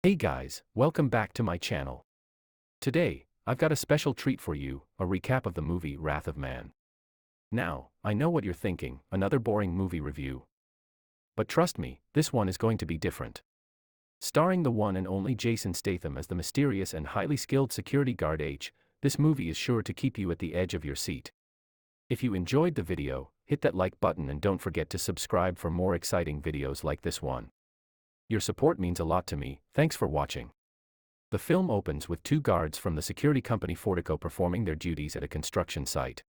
Hey guys, welcome back to my channel. Today, I've got a special treat for you, a recap of the movie Wrath of Man. Now, I know what you're thinking, another boring movie review. But trust me, this one is going to be different. Starring the one and only Jason Statham as the mysterious and highly skilled security guard H, this movie is sure to keep you at the edge of your seat. If you enjoyed the video, hit that like button and don't forget to subscribe for more exciting videos like this one. Your support means a lot to me, thanks for watching. The film opens with two guards from the security company Fortico performing their duties at a construction site.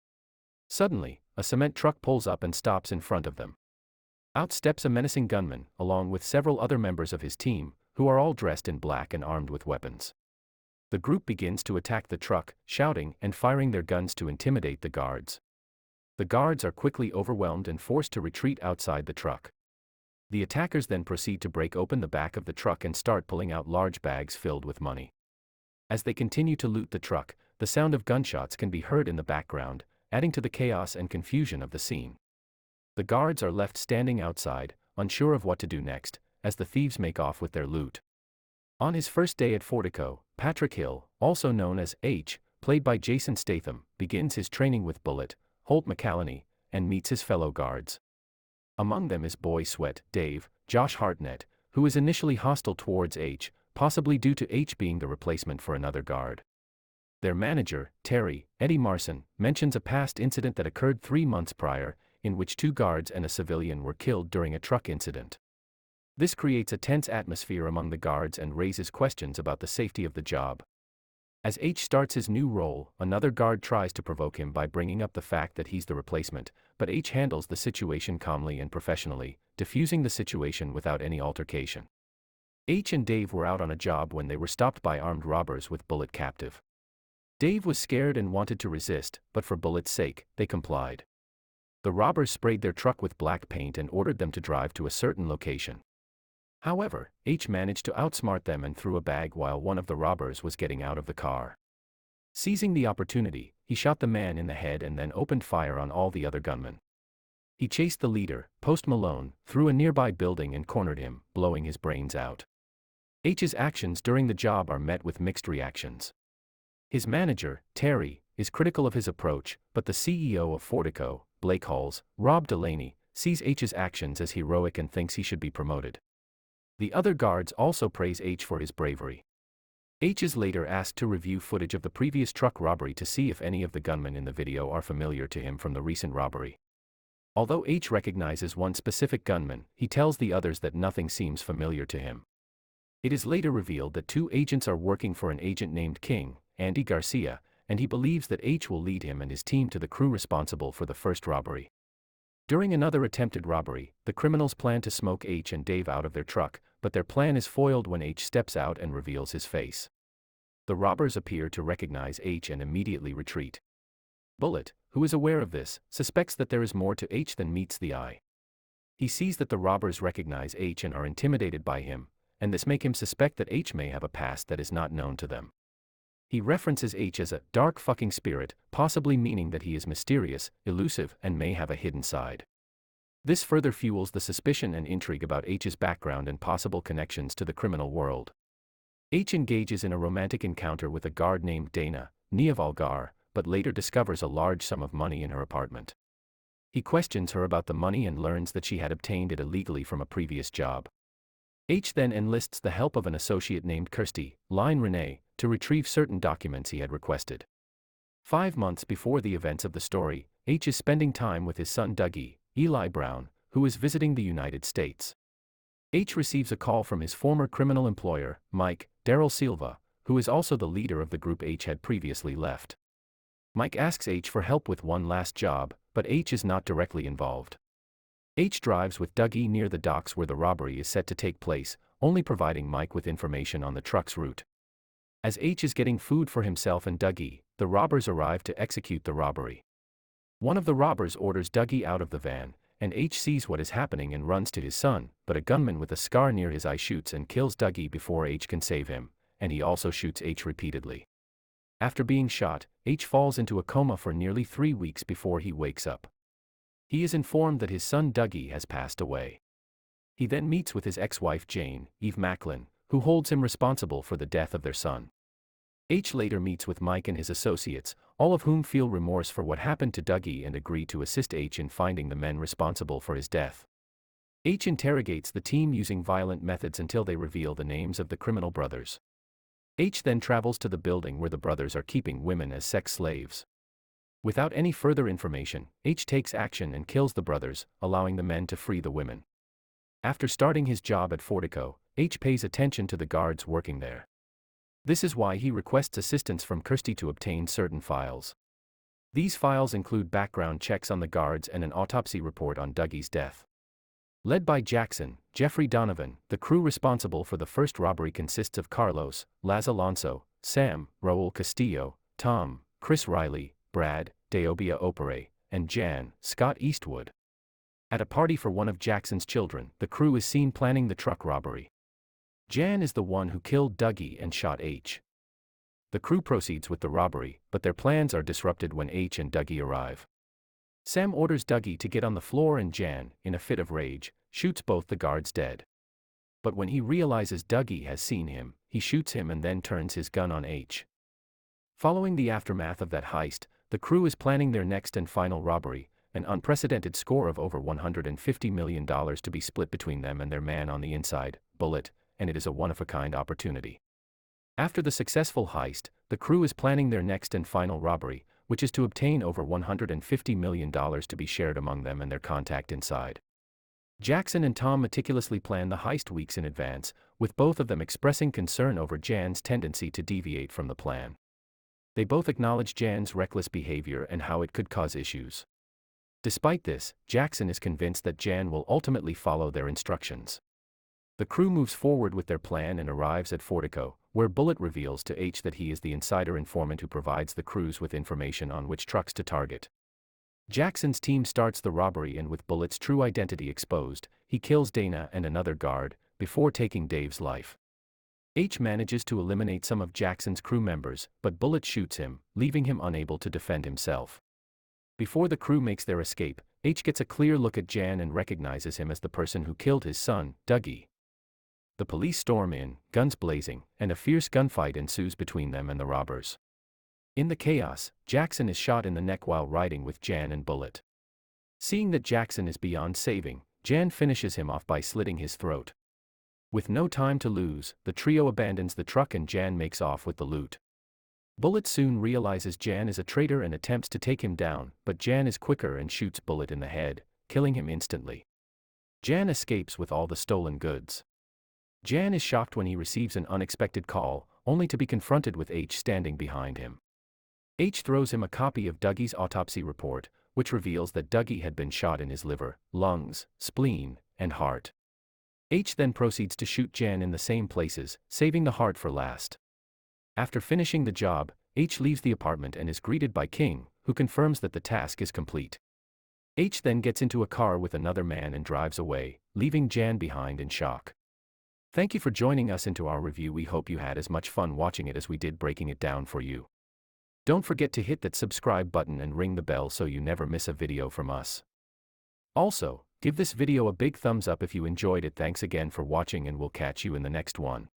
Suddenly, a cement truck pulls up and stops in front of them. Out steps a menacing gunman, along with several other members of his team, who are all dressed in black and armed with weapons. The group begins to attack the truck, shouting and firing their guns to intimidate the guards. The guards are quickly overwhelmed and forced to retreat outside the truck. The attackers then proceed to break open the back of the truck and start pulling out large bags filled with money. As they continue to loot the truck, the sound of gunshots can be heard in the background, adding to the chaos and confusion of the scene. The guards are left standing outside, unsure of what to do next, as the thieves make off with their loot. On his first day at Fortico, Patrick Hill, also known as H, played by Jason Statham, begins his training with Bullet, Holt McCallany, and meets his fellow guards. Among them is Boy Sweat, Dave, Josh Hartnett, who is initially hostile towards H, possibly due to H being the replacement for another guard. Their manager, Terry, Eddie Marson, mentions a past incident that occurred 3 months prior, in which 2 guards and a civilian were killed during a truck incident. This creates a tense atmosphere among the guards and raises questions about the safety of the job. As H starts his new role, another guard tries to provoke him by bringing up the fact that he's the replacement, but H handles the situation calmly and professionally, diffusing the situation without any altercation. H and Dave were out on a job when they were stopped by armed robbers with Bullet captive. Dave was scared and wanted to resist, but for Bullet's sake, they complied. The robbers sprayed their truck with black paint and ordered them to drive to a certain location. However, H managed to outsmart them and threw a bag while one of the robbers was getting out of the car. Seizing the opportunity, he shot the man in the head and then opened fire on all the other gunmen. He chased the leader, Post Malone, through a nearby building and cornered him, blowing his brains out. H's actions during the job are met with mixed reactions. His manager, Terry, is critical of his approach, but the CEO of Fortico, Blake Halls, Rob Delaney, sees H's actions as heroic and thinks he should be promoted. The other guards also praise H for his bravery. H is later asked to review footage of the previous truck robbery to see if any of the gunmen in the video are familiar to him from the recent robbery. Although H recognizes one specific gunman, he tells the others that nothing seems familiar to him. It is later revealed that 2 agents are working for an agent named King, Andy Garcia, and he believes that H will lead him and his team to the crew responsible for the first robbery. During another attempted robbery, the criminals plan to smoke H and Dave out of their truck, but their plan is foiled when H steps out and reveals his face. The robbers appear to recognize H and immediately retreat. Bullet, who is aware of this, suspects that there is more to H than meets the eye. He sees that the robbers recognize H and are intimidated by him, and this makes him suspect that H may have a past that is not known to them. He references H as a dark fucking spirit, possibly meaning that he is mysterious, elusive, and may have a hidden side. This further fuels the suspicion and intrigue about H's background and possible connections to the criminal world. H engages in a romantic encounter with a guard named Dana, Nia Valgar, but later discovers a large sum of money in her apartment. He questions her about the money and learns that she had obtained it illegally from a previous job. H then enlists the help of an associate named Kirsty, Line Renee, to retrieve certain documents he had requested. 5 months before the events of the story, H is spending time with his son Dougie, Eli Brown, who is visiting the United States. H receives a call from his former criminal employer, Mike, Daryl Silva, who is also the leader of the group H had previously left. Mike asks H for help with one last job, but H is not directly involved. H drives with Dougie near the docks where the robbery is set to take place, only providing Mike with information on the truck's route. As H is getting food for himself and Dougie, the robbers arrive to execute the robbery. One of the robbers orders Dougie out of the van, and H sees what is happening and runs to his son, but a gunman with a scar near his eye shoots and kills Dougie before H can save him, and he also shoots H repeatedly. After being shot, H falls into a coma for nearly 3 weeks before he wakes up. He is informed that his son Dougie has passed away. He then meets with his ex-wife Jane, Eve Macklin, who holds him responsible for the death of their son. H later meets with Mike and his associates, all of whom feel remorse for what happened to Dougie and agree to assist H in finding the men responsible for his death. H interrogates the team using violent methods until they reveal the names of the criminal brothers. H then travels to the building where the brothers are keeping women as sex slaves. Without any further information, H takes action and kills the brothers, allowing the men to free the women. After starting his job at Fortico, H pays attention to the guards working there. This is why he requests assistance from Kirsty to obtain certain files. These files include background checks on the guards and an autopsy report on Dougie's death. Led by Jackson, Jeffrey Donovan, the crew responsible for the first robbery consists of Carlos, Laz Alonso, Sam, Raul Castillo, Tom, Chris Riley, Brad, Deobia Opere, and Jan, Scott Eastwood. At a party for one of Jackson's children, the crew is seen planning the truck robbery. Jan is the one who killed Dougie and shot H. The crew proceeds with the robbery, but their plans are disrupted when H and Dougie arrive. Sam orders Dougie to get on the floor and Jan, in a fit of rage, shoots both the guards dead. But when he realizes Dougie has seen him, he shoots him and then turns his gun on H. Following the aftermath of that heist, the crew is planning their next and final robbery, an unprecedented score of over $150 million to be split between them and their man on the inside, Bullet, and it is a one-of-a-kind opportunity. After the successful heist, the crew is planning their next and final robbery, which is to obtain over $150 million to be shared among them and their contact inside. Jackson and Tom meticulously plan the heist weeks in advance, with both of them expressing concern over Jan's tendency to deviate from the plan. They both acknowledge Jan's reckless behavior and how it could cause issues. Despite this, Jackson is convinced that Jan will ultimately follow their instructions. The crew moves forward with their plan and arrives at Fortico, where Bullet reveals to H that he is the insider informant who provides the crews with information on which trucks to target. Jackson's team starts the robbery and with Bullet's true identity exposed, he kills Dana and another guard, before taking Dave's life. H manages to eliminate some of Jackson's crew members, but Bullet shoots him, leaving him unable to defend himself. Before the crew makes their escape, H gets a clear look at Jan and recognizes him as the person who killed his son, Dougie. The police storm in, guns blazing, and a fierce gunfight ensues between them and the robbers. In the chaos, Jackson is shot in the neck while riding with Jan and Bullet. Seeing that Jackson is beyond saving, Jan finishes him off by slitting his throat. With no time to lose, the trio abandons the truck and Jan makes off with the loot. Bullet soon realizes Jan is a traitor and attempts to take him down, but Jan is quicker and shoots Bullet in the head, killing him instantly. Jan escapes with all the stolen goods. Jan is shocked when he receives an unexpected call, only to be confronted with H standing behind him. H throws him a copy of Dougie's autopsy report, which reveals that Dougie had been shot in his liver, lungs, spleen, and heart. H then proceeds to shoot Jan in the same places, saving the heart for last. After finishing the job, H leaves the apartment and is greeted by King, who confirms that the task is complete. H then gets into a car with another man and drives away, leaving Jan behind in shock. Thank you for joining us into our review. We hope you had as much fun watching it as we did breaking it down for you. Don't forget to hit that subscribe button and ring the bell so you never miss a video from us. Also, give this video a big thumbs up if you enjoyed it. Thanks again for watching and we'll catch you in the next one.